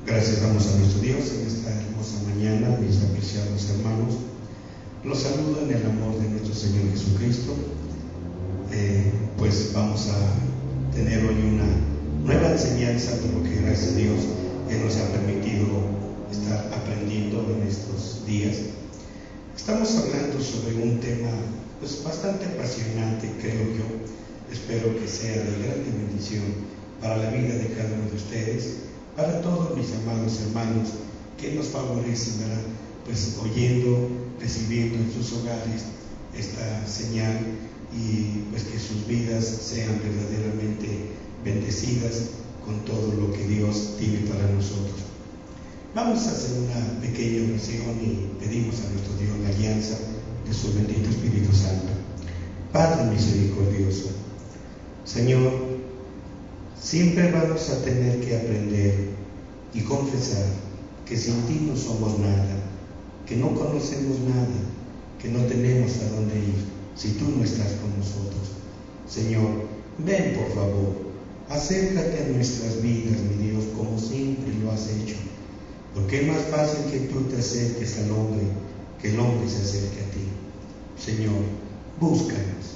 Gracias damos a nuestro Dios en esta hermosa mañana, mis apreciados hermanos. Los saludo en el amor de nuestro Señor Jesucristo. Pues vamos a tener hoy una nueva enseñanza, por lo que gracias a Dios Él nos ha permitido estar aprendiendo en estos días. Estamos hablando sobre un tema pues bastante apasionante, creo yo. Espero que sea de grande bendición para la vida de cada uno de ustedes, para todos mis amados hermanos que nos favorecen, ¿verdad? Pues oyendo, recibiendo en sus hogares esta señal, y pues que sus vidas sean verdaderamente bendecidas con todo lo que Dios tiene para nosotros. Vamos a hacer una pequeña oración y pedimos a nuestro Dios la alianza de su bendito Espíritu Santo. Padre misericordioso, Señor, siempre vamos a tener que aprender y confesar que sin ti no somos nada, que no conocemos nada, que no tenemos a dónde ir si tú no estás con nosotros. Señor, ven por favor, acércate a nuestras vidas, mi Dios, como siempre lo has hecho, porque es más fácil que tú te acerques al hombre que el hombre se acerque a ti. Señor, búscanos,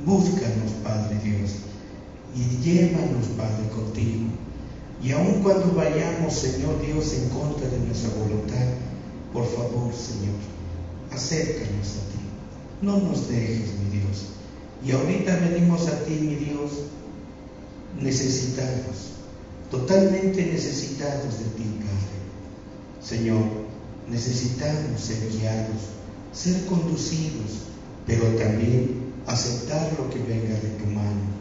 búscanos, Padre Dios, y llévanos, Padre, contigo. Y aun cuando vayamos, Señor Dios, en contra de nuestra voluntad, por favor, Señor, acércanos a ti, no nos dejes, mi Dios. Y ahorita venimos a ti, mi Dios, necesitados, totalmente necesitados de ti, Padre. Señor, necesitamos ser guiados, ser conducidos, pero también aceptar lo que venga de tu mano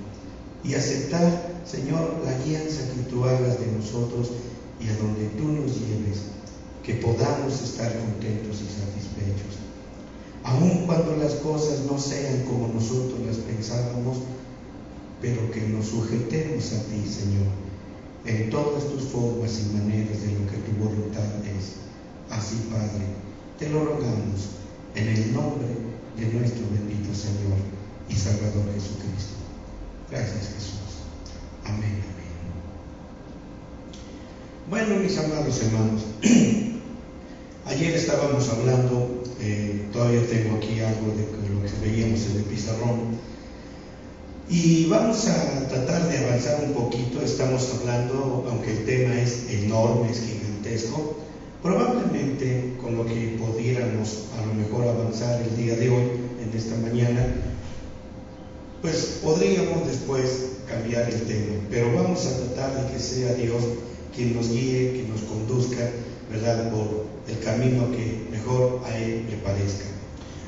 y aceptar, Señor, la guianza que tú hagas de nosotros y a donde tú nos lleves, que podamos estar contentos y satisfechos. Aun cuando las cosas no sean como nosotros las pensábamos, pero que nos sujetemos a ti, Señor, en todas tus formas y maneras de lo que tu voluntad es. Así, Padre, te lo rogamos en el nombre de nuestro bendito Señor y Salvador Jesucristo. Gracias, Jesús. Amén, amén. Bueno, mis amados hermanos, ayer estábamos hablando, todavía tengo aquí algo de lo que veíamos en el pizarrón, y vamos a tratar de avanzar un poquito. Estamos hablando, aunque el tema es enorme, es gigantesco, probablemente con lo que pudiéramos a lo mejor avanzar el día de hoy, en esta mañana, pues podríamos después cambiar el tema, pero vamos a tratar de que sea Dios quien nos guíe, quien nos conduzca, ¿verdad?, por el camino que mejor a Él le parezca.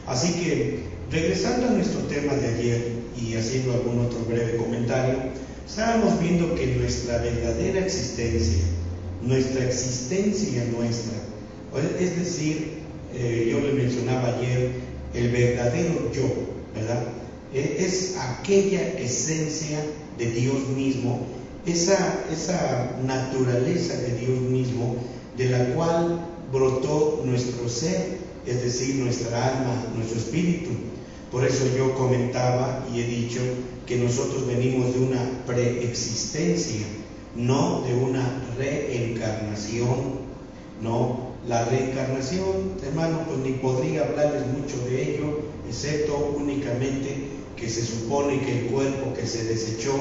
Así que, regresando a nuestro tema de ayer y haciendo algún otro breve comentario, estábamos viendo que nuestra verdadera existencia, nuestra existencia nuestra, es decir, yo le mencionaba ayer, el verdadero yo, ¿verdad?, es aquella esencia de Dios mismo, esa naturaleza de Dios mismo, de la cual brotó nuestro ser, es decir, nuestra alma, nuestro espíritu. Por eso yo comentaba y he dicho que nosotros venimos de una preexistencia, no de una reencarnación. No, la reencarnación, hermano, pues ni podría hablarles mucho de ello, excepto únicamente que se supone que el cuerpo que se desechó,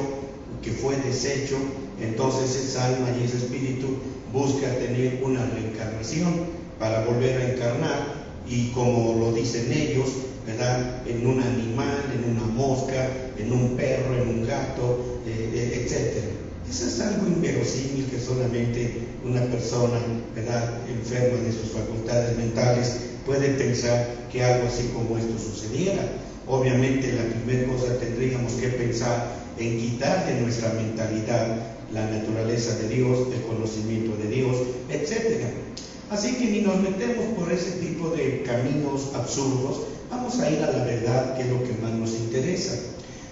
que fue deshecho, entonces esa alma y ese espíritu busca tener una reencarnación para volver a encarnar, y como lo dicen ellos, ¿verdad?, en un animal, en una mosca, en un perro, en un gato, etc. Eso es algo inverosímil que solamente una persona, ¿verdad?, enferma de sus facultades mentales puede pensar que algo así como esto sucediera. Obviamente la primera cosa tendríamos que pensar en quitar de nuestra mentalidad la naturaleza de Dios, el conocimiento de Dios, etc. Así que ni nos metemos por ese tipo de caminos absurdos, vamos a ir a la verdad, que es lo que más nos interesa.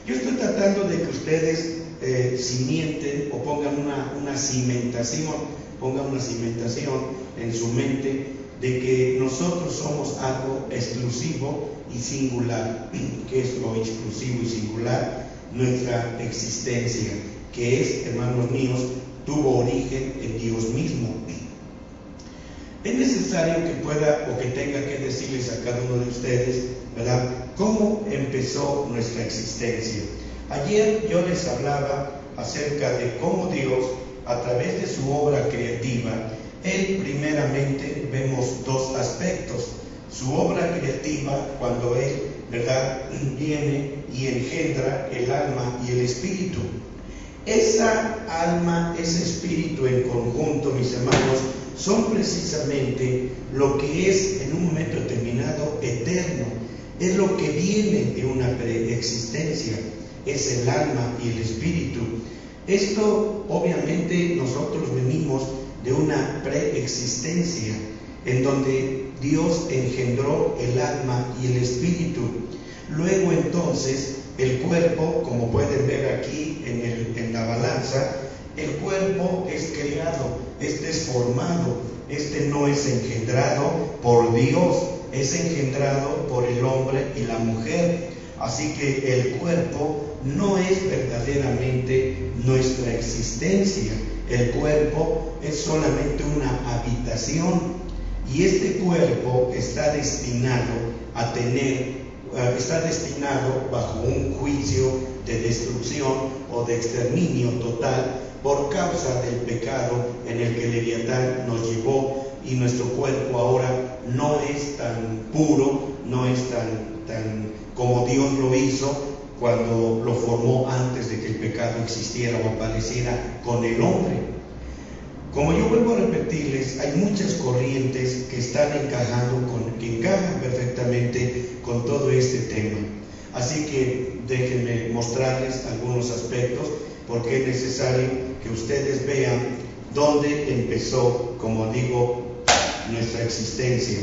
Yo estoy tratando de que ustedes cimienten o pongan una cimentación en su mente de que nosotros somos algo exclusivo y singular. ¿Qué es lo exclusivo y singular? Nuestra existencia, que es, hermanos míos, tuvo origen en Dios mismo. Es necesario que pueda o que tenga que decirles a cada uno de ustedes, ¿verdad?, cómo empezó nuestra existencia. Ayer yo les hablaba acerca de cómo Dios, a través de su obra creativa, Él primeramente vemos dos aspectos. Su obra creativa, cuando Él, ¿verdad?, viene y engendra el alma y el espíritu. Esa alma, ese espíritu en conjunto, mis hermanos, son precisamente lo que es en un momento determinado eterno. Es lo que viene de una preexistencia, es el alma y el espíritu. Esto, obviamente, nosotros venimos de una preexistencia en donde Dios engendró el alma y el espíritu. Luego entonces el cuerpo, como pueden ver aquí en la balanza, el cuerpo es creado, este es formado, este no es engendrado por Dios, es engendrado por el hombre y la mujer. Así que el cuerpo no es verdaderamente nuestra existencia. El cuerpo es solamente una habitación, y este cuerpo está destinado a está destinado bajo un juicio de destrucción o de exterminio total por causa del pecado en el que Leviatán nos llevó, y nuestro cuerpo ahora no es tan puro, no es tan como Dios lo hizo cuando lo formó antes de que el pecado existiera o apareciera con el hombre. Como yo vuelvo a repetirles, hay muchas corrientes que están que encajan perfectamente con todo este tema. Así que déjenme mostrarles algunos aspectos, porque es necesario que ustedes vean dónde empezó, como digo, nuestra existencia.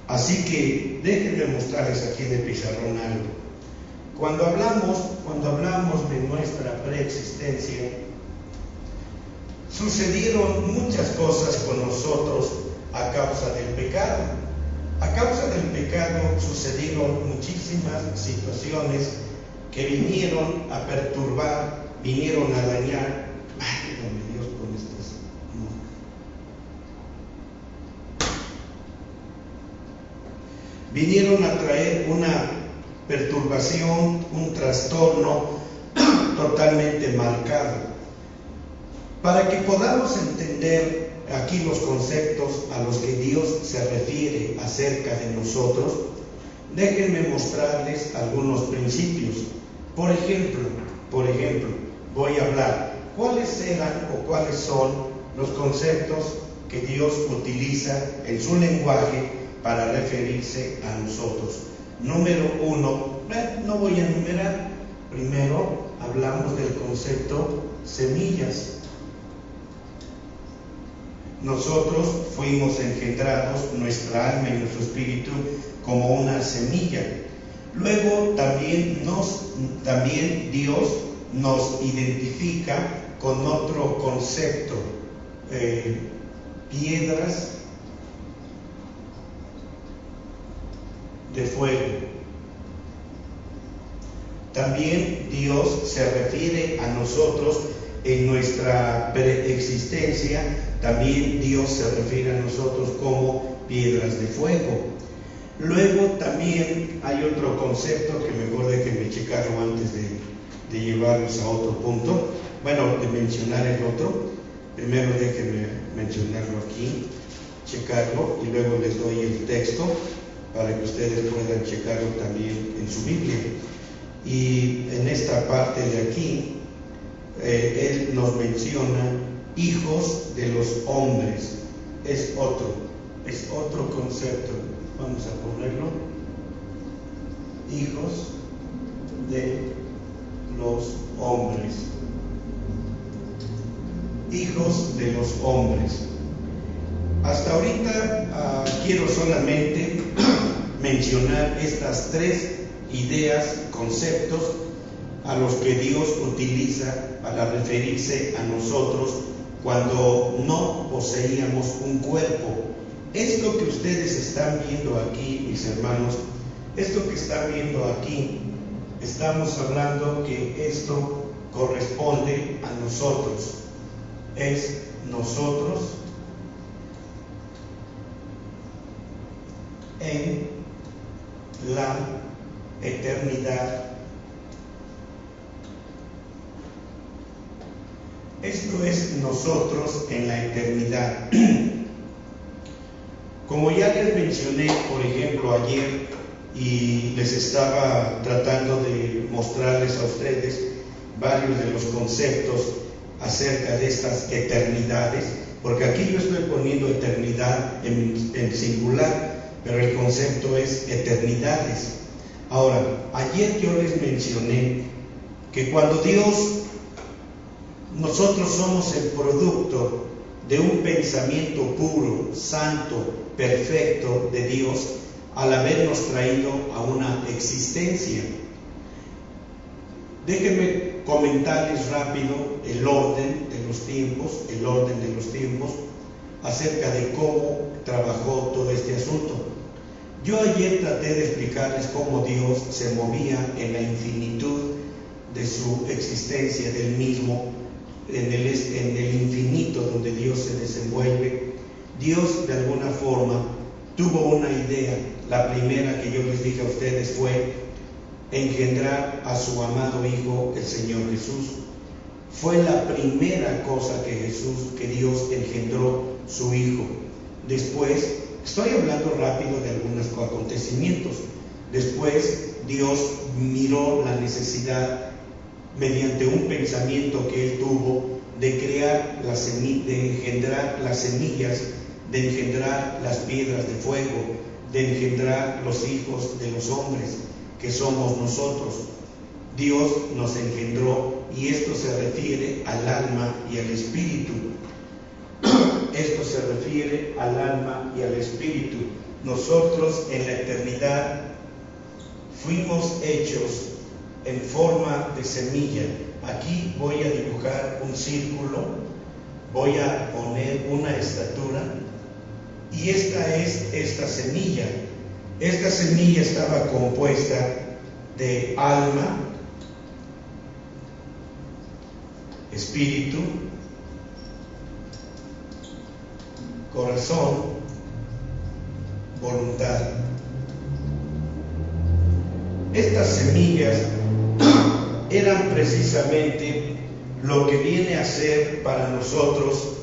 Así que déjenme mostrarles aquí en el pizarrón algo. Cuando hablamos de nuestra preexistencia, sucedieron muchas cosas con nosotros a causa del pecado. A causa del pecado sucedieron muchísimas situaciones que vinieron a perturbar, vinieron a dañar. Ayúdame Dios con estas. Vinieron a traer una perturbación, un trastorno totalmente marcado. Para que podamos entender aquí los conceptos a los que Dios se refiere acerca de nosotros, déjenme mostrarles algunos principios. Por ejemplo, voy a hablar cuáles eran o cuáles son los conceptos que Dios utiliza en su lenguaje para referirse a nosotros. Número 1, no voy a enumerar. Primero hablamos del concepto semillas. Nosotros fuimos engendrados, nuestra alma y nuestro espíritu, como una semilla. Luego también Dios nos identifica con otro concepto, piedras de fuego. También Dios se refiere a nosotros en nuestra preexistencia. También Dios se refiere a nosotros como piedras de fuego. Luego también hay otro concepto que mejor déjenme checarlo antes de llevarlos a otro punto. Bueno, de mencionar el otro. Primero déjenme mencionarlo aquí, checarlo, y luego les doy el texto para que ustedes puedan checarlo también en su Biblia. Y en esta parte de aquí, Él nos menciona hijos de los hombres. Es otro concepto. Vamos a ponerlo. Hijos de los hombres. Hijos de los hombres. Hasta ahorita quiero solamente mencionar estas tres ideas, conceptos a los que Dios utiliza para referirse a nosotros cuando no poseíamos un cuerpo. Esto que ustedes están viendo aquí, mis hermanos, esto que están viendo aquí, estamos hablando que esto corresponde a nosotros. es nosotros en la eternidad. Esto es nosotros en la eternidad. Como ya les mencioné, por ejemplo, ayer, y les estaba tratando de mostrarles a ustedes varios de los conceptos acerca de estas eternidades, porque aquí yo estoy poniendo eternidad en singular, pero el concepto es eternidades. Ahora, ayer yo les mencioné que cuando nosotros somos el producto de un pensamiento puro, santo, perfecto de Dios, al habernos traído a una existencia. Déjenme comentarles rápido el orden de los tiempos acerca de cómo trabajó todo este asunto. Yo ayer traté de explicarles cómo Dios se movía en la infinitud de su existencia del mismo, en el infinito donde Dios se desenvuelve. Dios de alguna forma tuvo una idea. La primera que yo les dije a ustedes fue engendrar a su amado Hijo, el Señor Jesús. Fue la primera cosa que Dios engendró, su Hijo. Después, estoy hablando rápido de algunos acontecimientos. Después Dios miró la necesidad, mediante un pensamiento que Él tuvo, de crear de engendrar las semillas, de engendrar las piedras de fuego, de engendrar los hijos de los hombres, que somos nosotros. Dios nos engendró, y esto se refiere al alma y al espíritu. Esto se refiere al alma y al espíritu. Nosotros en la eternidad fuimos hechos en forma de semilla. Aquí voy a dibujar un círculo, voy a poner una estatura, y esta es esta semilla. Esta semilla estaba compuesta de alma, espíritu, corazón, voluntad. Estas semillas eran precisamente lo que viene a ser para nosotros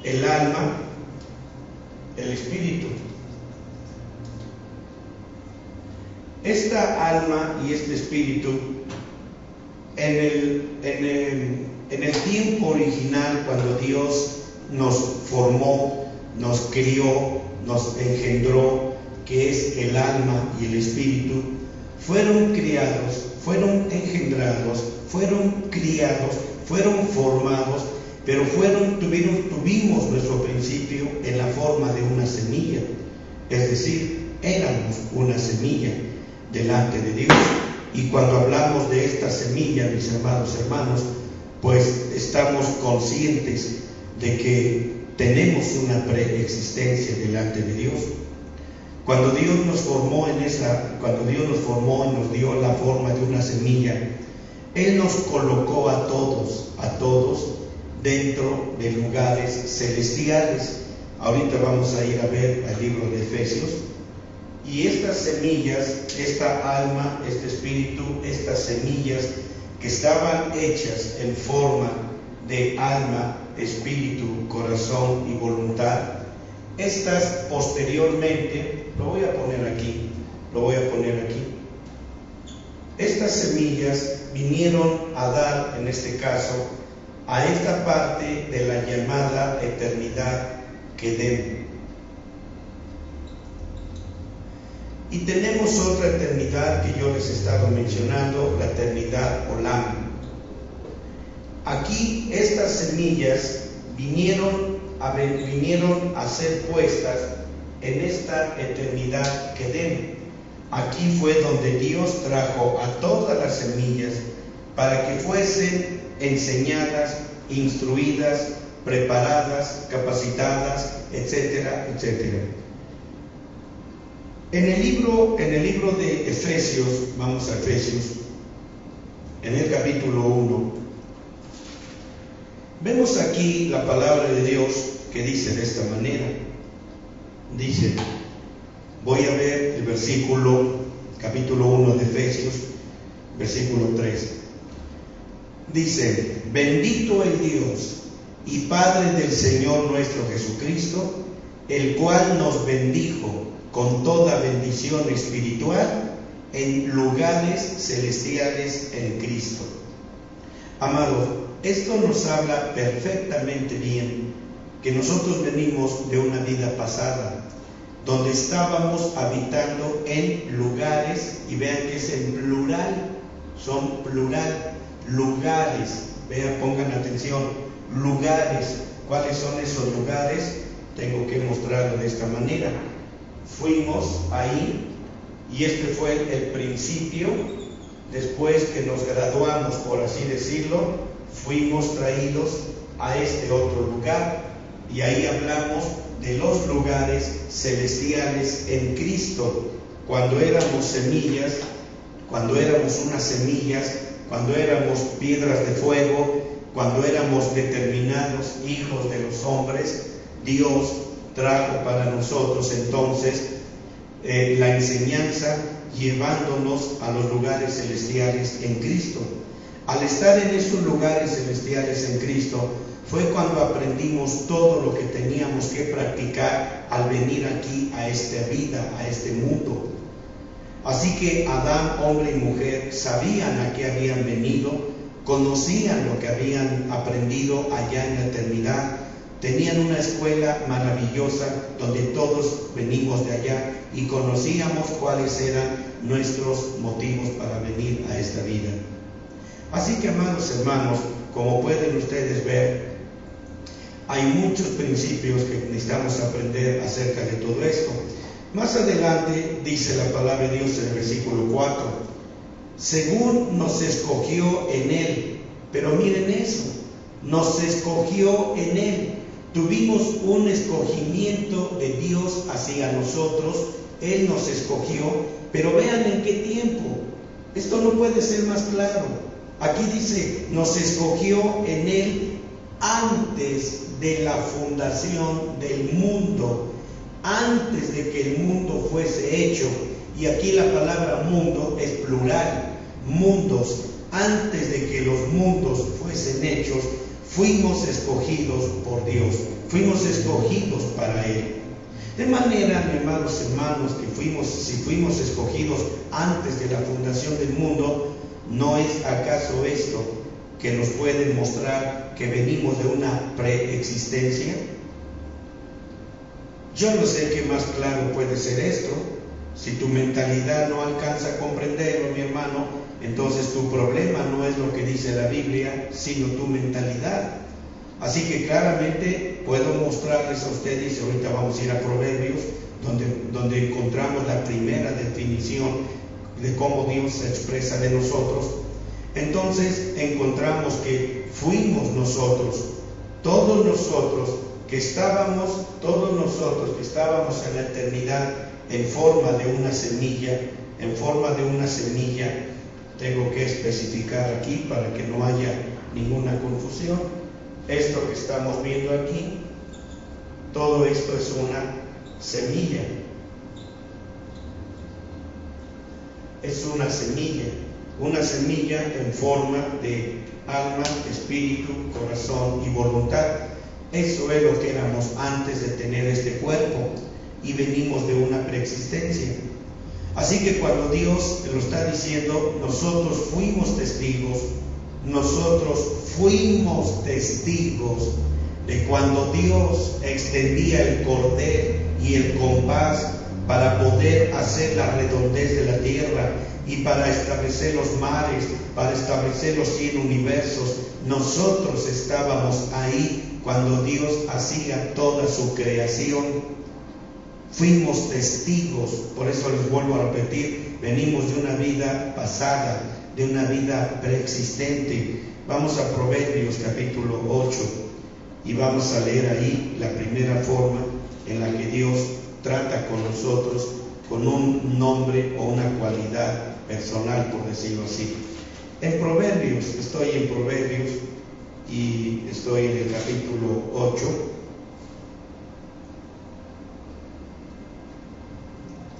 el alma, el espíritu. Esta alma y este espíritu, en el tiempo original, cuando Dios nos formó, nos crió, nos engendró, que es el alma y el espíritu, fueron criados, fueron engendrados, fueron criados, fueron formados, pero tuvimos nuestro principio en la forma de una semilla. Es decir, éramos una semilla delante de Dios. Y cuando hablamos de esta semilla, mis amados hermanos, pues estamos conscientes de que tenemos una preexistencia delante de Dios. Cuando Dios nos formó y nos dio la forma de una semilla, Él nos colocó a todos dentro de lugares celestiales. Ahorita vamos a ir a ver al libro de Efesios. Y estas semillas, esta alma, este espíritu, estas semillas que estaban hechas en forma de alma, espíritu, corazón y voluntad, estas posteriormente, lo voy a poner aquí, estas semillas vinieron a dar, en este caso, a esta parte de la llamada eternidad Kedem. Y tenemos otra eternidad que yo les he estado mencionando, la eternidad Olam. Aquí estas semillas vinieron a ser puestas en esta eternidad Kedem. Aquí fue donde Dios trajo a todas las semillas para que fuesen enseñadas, instruidas, preparadas, capacitadas, etcétera, etcétera. En el libro de Efesios, vamos a Efesios, en el capítulo 1, Vemos aquí la palabra de Dios que dice de esta manera. Dice, voy a ver el versículo, capítulo 1 de Efesios, versículo 3. Dice, bendito el Dios y Padre del Señor nuestro Jesucristo, el cual nos bendijo con toda bendición espiritual en lugares celestiales en Cristo. Amado, esto nos habla perfectamente bien que nosotros venimos de una vida pasada, donde estábamos habitando en lugares, y vean que es en plural, son plural, lugares, vean, pongan atención, lugares. ¿Cuáles son esos lugares? Tengo que mostrarlo de esta manera. Fuimos ahí, y este fue el principio. Después que nos graduamos, por así decirlo, fuimos traídos a este otro lugar, y ahí hablamos de los lugares celestiales en Cristo, cuando éramos semillas, cuando éramos unas semillas, cuando éramos piedras de fuego, cuando éramos determinados hijos de los hombres. Dios trajo para nosotros entonces la enseñanza, llevándonos a los lugares celestiales en Cristo. Al estar en esos lugares celestiales en Cristo, fue cuando aprendimos todo lo que teníamos que practicar al venir aquí a esta vida, a este mundo. Así que Adán, hombre y mujer, sabían a qué habían venido, conocían lo que habían aprendido allá en la eternidad, tenían una escuela maravillosa donde todos venimos de allá y conocíamos cuáles eran nuestros motivos para venir a esta vida. Así que, amados hermanos, como pueden ustedes ver, hay muchos principios que necesitamos aprender acerca de todo esto. Más adelante dice la palabra de Dios en el versículo 4, según nos escogió en Él. Pero miren eso, nos escogió en Él. Tuvimos un escogimiento de Dios hacia nosotros. Él nos escogió, pero vean en qué tiempo. Esto no puede ser más claro. Aquí dice, nos escogió en Él antes de la fundación del mundo, antes de que el mundo fuese hecho. Y aquí la palabra mundo es plural, mundos. Antes de que los mundos fuesen hechos, fuimos escogidos por Dios, fuimos escogidos para Él. De manera, mis amados hermanos, que si fuimos escogidos antes de la fundación del mundo, ¿no es acaso esto que nos puede mostrar que venimos de una preexistencia? Yo no sé qué más claro puede ser esto. Si tu mentalidad no alcanza a comprenderlo, mi hermano, entonces tu problema no es lo que dice la Biblia, sino tu mentalidad. Así que claramente puedo mostrarles a ustedes, y ahorita vamos a ir a Proverbios, donde encontramos la primera definición de cómo Dios se expresa de nosotros. Entonces encontramos que fuimos nosotros, todos nosotros que estábamos en la eternidad en forma de una semilla, tengo que especificar aquí para que no haya ninguna confusión. Esto que estamos viendo aquí, todo esto es una semilla. Es una semilla en forma de alma, espíritu, corazón y voluntad. Eso es lo que éramos antes de tener este cuerpo, y venimos de una preexistencia. Así que cuando Dios lo está diciendo, nosotros fuimos testigos de cuando Dios extendía el cordel y el compás para poder hacer la redondez de la tierra y para establecer los mares, para establecer los 100 universos. Nosotros estábamos ahí cuando Dios hacía toda su creación. Fuimos testigos. Por eso les vuelvo a repetir, venimos de una vida pasada, de una vida preexistente. Vamos a Proverbios capítulo 8 y vamos a leer ahí la primera forma en la que Dios trata con nosotros, con un nombre o una cualidad personal, por decirlo así. Estoy en Proverbios, y estoy en el capítulo 8.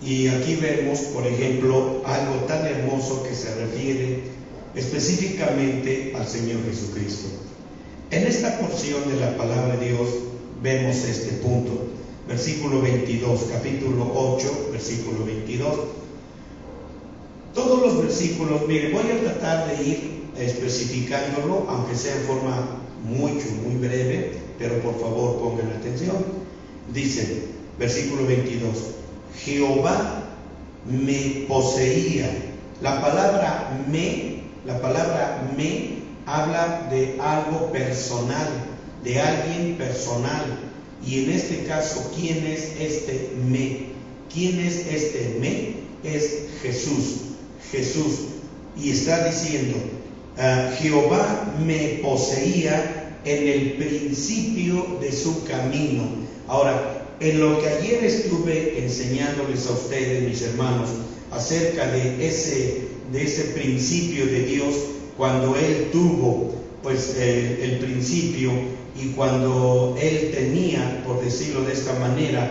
Y aquí vemos, por ejemplo, algo tan hermoso que se refiere específicamente al Señor Jesucristo. En esta porción de la palabra de Dios vemos este punto, versículo 22, capítulo 8, versículo 22. Todos los versículos, mire, voy a tratar de ir especificándolo, aunque sea en forma muy breve, pero por favor pongan atención. Dice, versículo 22, Jehová me poseía. La palabra me habla de algo personal, de alguien personal. Y en este caso, ¿quién es este me? ¿Quién es este me? Es Jesús. Y está diciendo, Jehová me poseía en el principio de su camino. Ahora, en lo que ayer estuve enseñándoles a ustedes, mis hermanos, acerca de ese principio de Dios, cuando Él tuvo pues el principio, y cuando Él tenía, por decirlo de esta manera,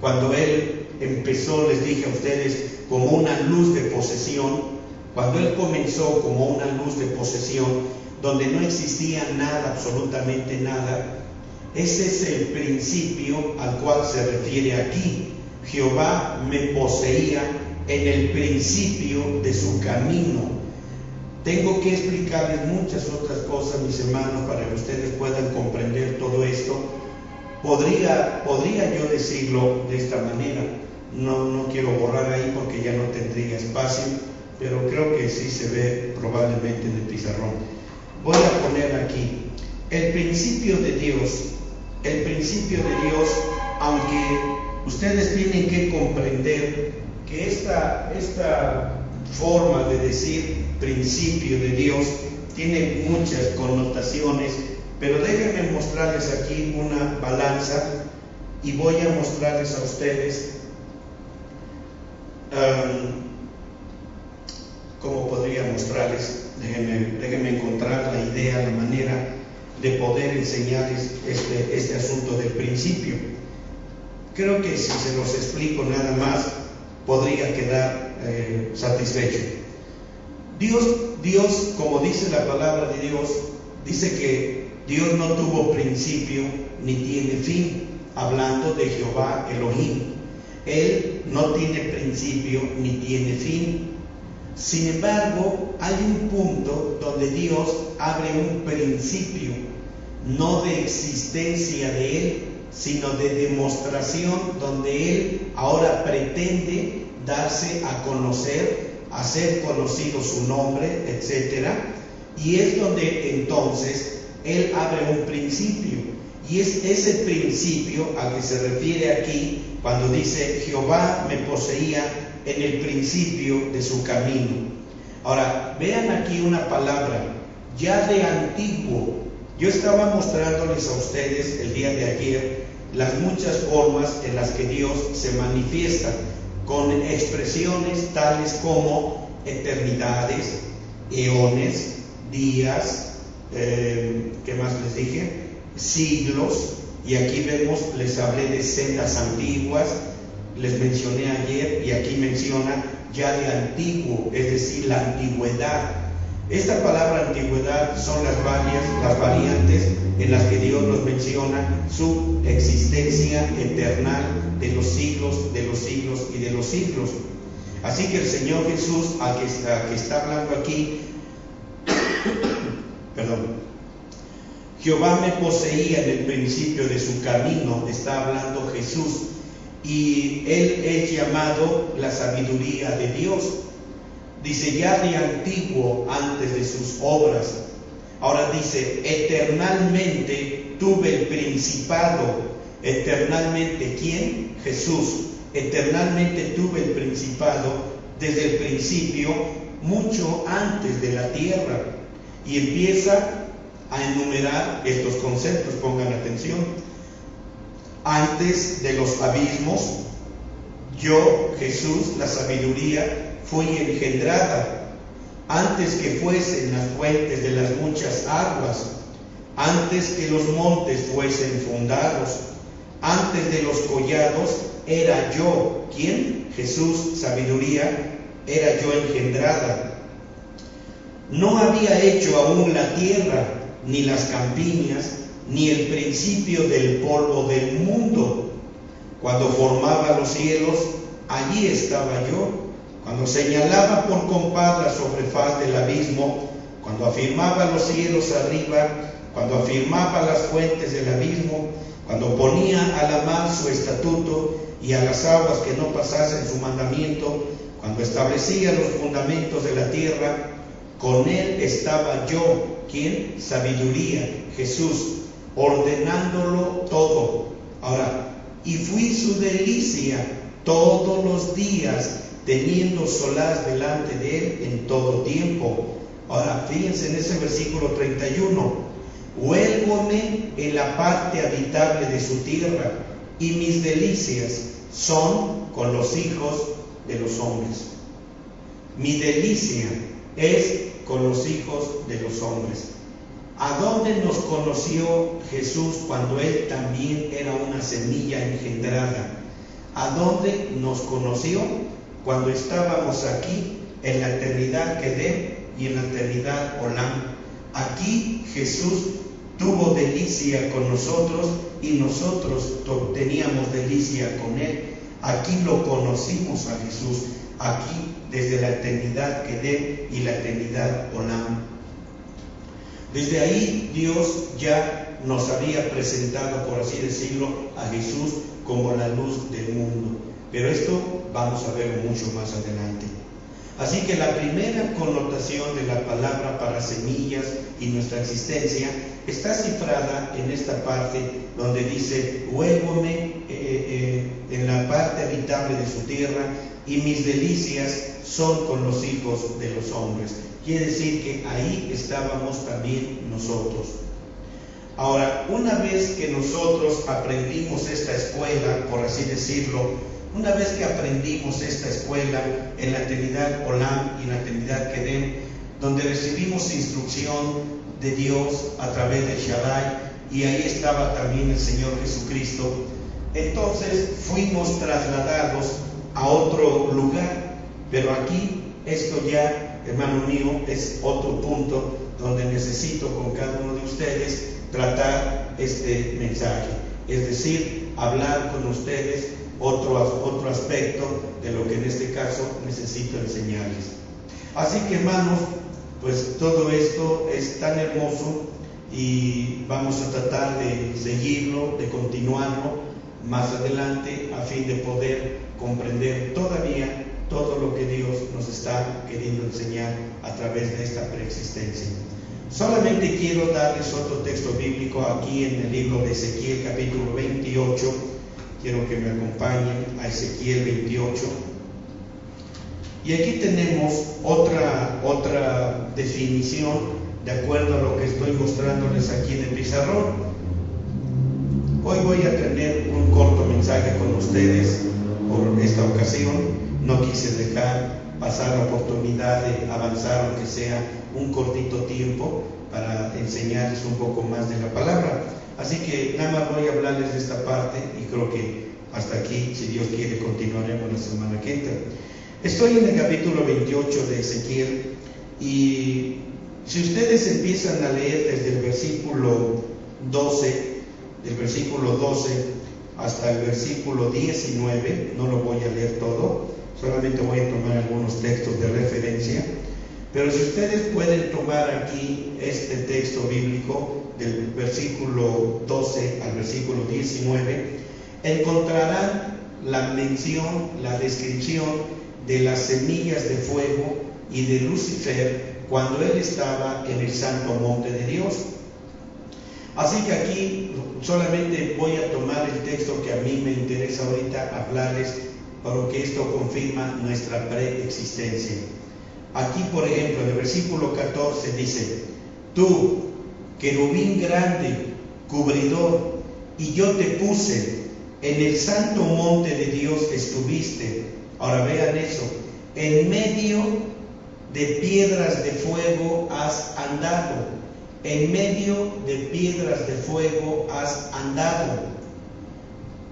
cuando Él empezó, les dije a ustedes, como una luz de posesión, cuando Él comenzó como una luz de posesión, donde no existía nada, absolutamente nada, ese es el principio al cual se refiere aquí. Jehová me poseía en el principio de su camino. Tengo que explicarles muchas otras cosas, mis hermanos, para que ustedes puedan comprender todo esto. Podría yo decirlo de esta manera. No quiero borrar ahí porque ya no tendría espacio, pero creo que sí se ve probablemente en el pizarrón. Voy a poner aquí el principio de Dios. El principio de Dios, aunque ustedes tienen que comprender que esta forma de decir principio de Dios tiene muchas connotaciones, pero déjenme mostrarles aquí una balanza y voy a mostrarles a ustedes cómo podría mostrarles. Déjenme encontrar la idea, la manera de poder enseñarles este asunto del principio. Creo que si se los explico nada más podría quedar satisfecho. Dios, como dice la palabra de Dios, dice que Dios no tuvo principio ni tiene fin, hablando de Jehová Elohim. Él no tiene principio ni tiene fin. Sin embargo, hay un punto donde Dios abre un principio, no de existencia de Él, sino de demostración, donde Él ahora pretende darse a conocer, hacer conocido su nombre, etc. Y es donde entonces Él abre un principio, y es ese principio a que se refiere aquí cuando dice Jehová me poseía en el principio de su camino. Ahora, vean aquí una palabra, ya de antiguo. Yo estaba mostrándoles a ustedes el día de ayer las muchas formas en las que Dios se manifiesta, con expresiones tales como eternidades, eones, días, ¿qué más les dije? Siglos, y aquí vemos, les hablé de sendas antiguas, les mencioné ayer, y aquí menciona ya de antiguo, es decir, la antigüedad. Esta palabra antigüedad son las variantes en las que Dios nos menciona su existencia eterna de los siglos y de los siglos. Así que el Señor Jesús, a que está hablando aquí, Jehová me poseía en el principio de su camino, está hablando Jesús, y Él es llamado la sabiduría de Dios. Dice ya de antiguo, antes de sus obras. Ahora dice, eternalmente tuve el principado. Eternalmente, ¿quién? Jesús. Eternalmente tuve el principado desde el principio, mucho antes de la tierra. Y empieza a enumerar estos conceptos, pongan atención. Antes de los abismos, yo, Jesús, la sabiduría, fui engendrada. Antes que fuesen las fuentes de las muchas aguas, antes que los montes fuesen fundados, antes de los collados, era yo, ¿quién? Jesús, sabiduría, era yo engendrada. No había hecho aún la tierra, ni las campiñas, ni el principio del polvo del mundo. Cuando formaba los cielos, allí estaba yo. Cuando señalaba por compás la sobrefaz del abismo, cuando afirmaba los cielos arriba, cuando afirmaba las fuentes del abismo, cuando ponía a la mar su estatuto y a las aguas que no pasasen su mandamiento, cuando establecía los fundamentos de la tierra, con él estaba yo, ¿quién? Sabiduría, Jesús, ordenándolo todo. Ahora, y fui su delicia todos los días, teniendo solaz delante de él en todo tiempo. Ahora, fíjense en ese versículo 31. Huélgome en la parte habitable de su tierra, y mis delicias son con los hijos de los hombres. Mi delicia es con los hijos de los hombres. ¿A dónde nos conoció Jesús cuando él también era una semilla engendrada? ¿A dónde nos conoció? Cuando estábamos aquí en la eternidad Kedem y en la eternidad Olam. Aquí Jesús tuvo delicia con nosotros y nosotros teníamos delicia con él. Aquí lo conocimos a Jesús, aquí desde la eternidad Kedem y la eternidad Olam. Desde ahí Dios ya nos había presentado, por así decirlo, a Jesús como la luz del mundo. Pero esto vamos a verlo mucho más adelante. Así que la primera connotación de la palabra para semillas y nuestra existencia está cifrada en esta parte donde dice: huélgome en la parte habitable de su tierra, y mis delicias son con los hijos de los hombres. Quiere decir que ahí estábamos también nosotros. Ahora, una vez que nosotros aprendimos esta escuela, por así decirlo, una vez que aprendimos esta escuela en la eternidad Olam y en la eternidad Kedem, donde recibimos instrucción de Dios a través de Shaddai, y ahí estaba también el Señor Jesucristo, entonces fuimos trasladados a otro lugar. Pero aquí, esto ya, hermano mío, es otro punto donde necesito con cada uno de ustedes tratar este mensaje, es decir, hablar con ustedes otro aspecto de lo que en este caso necesito enseñarles. Así que, hermanos, pues todo esto es tan hermoso y vamos a tratar de seguirlo, de continuarlo más adelante, a fin de poder comprender todavía todo lo que Dios nos está queriendo enseñar a través de esta preexistencia. Solamente quiero darles otro texto bíblico aquí en el libro de Ezequiel, capítulo 28. Quiero que me acompañen a Ezequiel 28. Y aquí tenemos otra definición de acuerdo a lo que estoy mostrándoles aquí en el pizarrón. Hoy voy a tener un corto mensaje con ustedes por esta ocasión. No quise dejar pasar la oportunidad de avanzar, aunque sea un cortito tiempo, para enseñarles un poco más de la palabra. Así que nada más voy a hablarles de esta parte y creo que hasta aquí, si Dios quiere, continuaremos la semana que entra. Estoy en el capítulo 28 de Ezequiel, y si ustedes empiezan a leer desde el versículo 12, del versículo 12 hasta el versículo 19, no lo voy a leer todo, solamente voy a tomar algunos textos de referencia, pero si ustedes pueden tomar aquí este texto bíblico del versículo 12 al versículo 19, encontrarán la mención, la descripción de las semillas de fuego y de Lucifer cuando él estaba en el santo monte de Dios. Así que aquí solamente voy a tomar el texto que a mí me interesa ahorita hablarles, porque esto confirma nuestra preexistencia. Aquí, por ejemplo, en el versículo 14 dice: tú, querubín grande, cubridor, y yo te puse, en el santo monte de Dios estuviste. Ahora vean eso: en medio de piedras de fuego has andado, en medio de piedras de fuego has andado.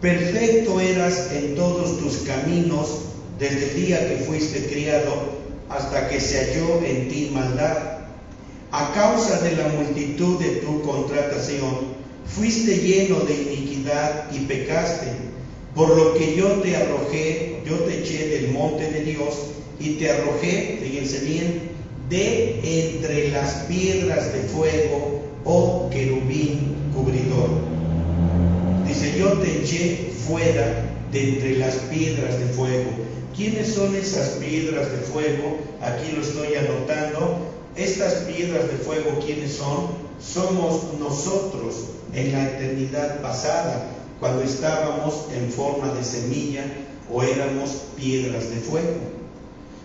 Perfecto eras en todos tus caminos desde el día que fuiste criado hasta que se halló en ti maldad. A causa de la multitud de tu contratación, fuiste lleno de iniquidad y pecaste, por lo que yo te arrojé, yo te eché del monte de Dios y te arrojé, fíjense bien, de entre las piedras de fuego, oh querubín cubridor. Dice, yo te eché fuera de entre las piedras de fuego. ¿Quiénes son esas piedras de fuego? Aquí lo estoy anotando. Estas piedras de fuego, ¿quiénes son? Somos nosotros en la eternidad pasada, cuando estábamos en forma de semilla o éramos piedras de fuego.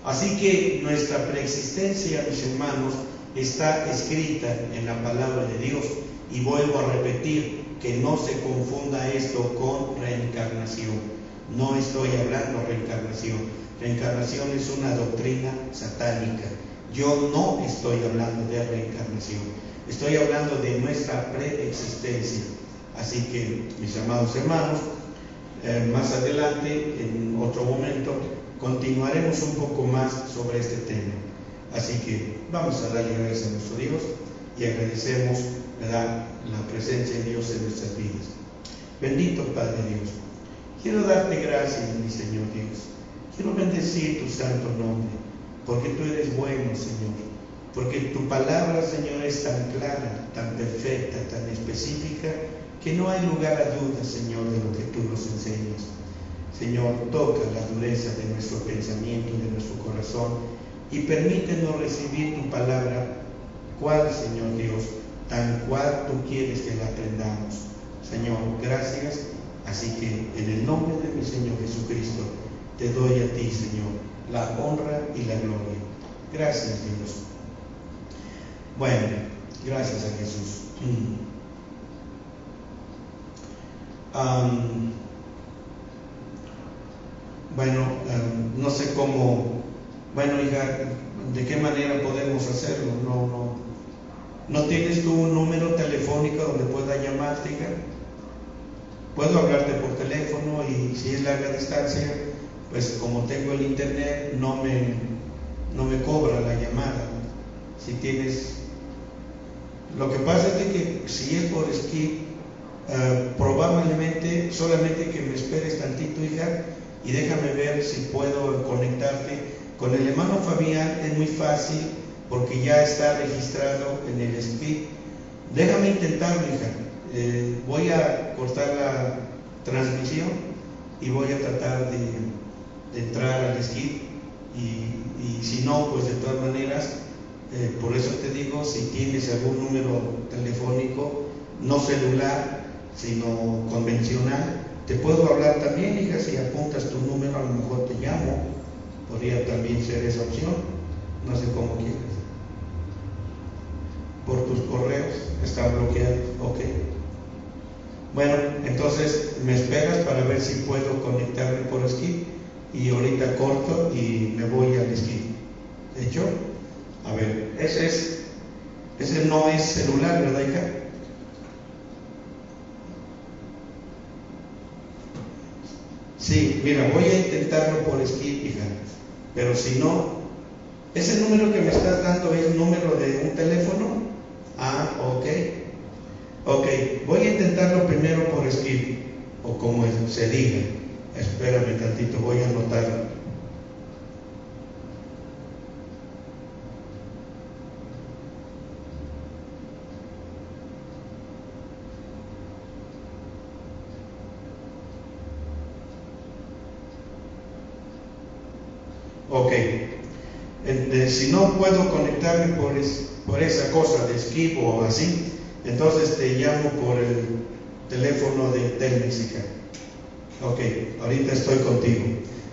Así que nuestra preexistencia, mis hermanos, está escrita en la palabra de Dios. Y vuelvo a repetir, que no se confunda esto con reencarnación. No estoy hablando de reencarnación. Reencarnación es una doctrina satánica. Yo no estoy hablando de reencarnación. Estoy hablando de nuestra preexistencia. Así que, mis amados hermanos, más adelante, en otro momento, continuaremos un poco más sobre este tema. Así que vamos a darle gracias a nuestro Dios y agradecemos, ¿verdad?, la presencia de Dios en nuestras vidas. Bendito Padre Dios, quiero darte gracias, mi Señor Dios. Quiero bendecir tu santo nombre, porque tú eres bueno, Señor. Porque tu palabra, Señor, es tan clara, tan perfecta, tan específica, que no hay lugar a dudas, Señor, de lo que tú nos enseñas. Señor, toca la dureza de nuestro pensamiento, de nuestro corazón, y permítenos recibir tu palabra, cual, Señor Dios, tan cual tú quieres que la aprendamos. Señor, gracias. Así que en el nombre de mi Señor Jesucristo, te doy a ti, Señor, la honra y la gloria. Gracias, Dios. Bueno, gracias a Jesús. No sé cómo, hija, de qué manera podemos hacerlo. ¿No tienes tú un número telefónico donde pueda llamarte, hija? Puedo hablarte por teléfono, y si es larga distancia, pues como tengo el internet, no me cobra la llamada. Si tienes, lo que pasa es que si es por Skype, probablemente solamente que me esperes tantito, hija, y déjame ver si puedo conectarte con el hermano Fabián. Es muy fácil porque ya está registrado en el Skype. Déjame intentarlo, hija. Voy a cortar la transmisión y voy a tratar de entrar al Skype, y si no, pues de todas maneras, por eso te digo, si tienes algún número telefónico, no celular, sino convencional, te puedo hablar también, hija. Si apuntas tu número, a lo mejor te llamo. Podría también ser esa opción. No sé cómo quieres. Por tus correos está bloqueado. Ok. Bueno, entonces me esperas para ver si puedo conectarme por Skype, y ahorita corto y me voy al Skype. ¿De hecho? A ver, ese no es celular, ¿verdad, hija? Sí, mira, voy a intentarlo por Skype, hija. Pero si no, ese número que me estás dando es número de un teléfono. Ah, ok. Ok, voy a intentarlo primero por Skype, o como se diga. Espérame tantito, voy a anotarlo. Ok, si no puedo conectarme por esa cosa de Skype o así, entonces te llamo por el teléfono de Telmex. Ok, ahorita estoy contigo.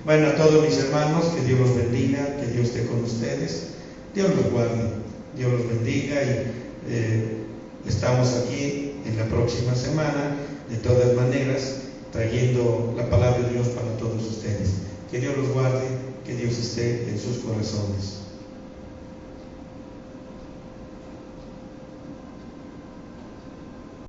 Bueno, a todos mis hermanos, que Dios los bendiga, que Dios esté con ustedes, Dios los guarde, Dios los bendiga, y estamos aquí en la próxima semana, de todas maneras, trayendo la palabra de Dios para todos ustedes. Que Dios los guarde, que Dios esté en sus corazones.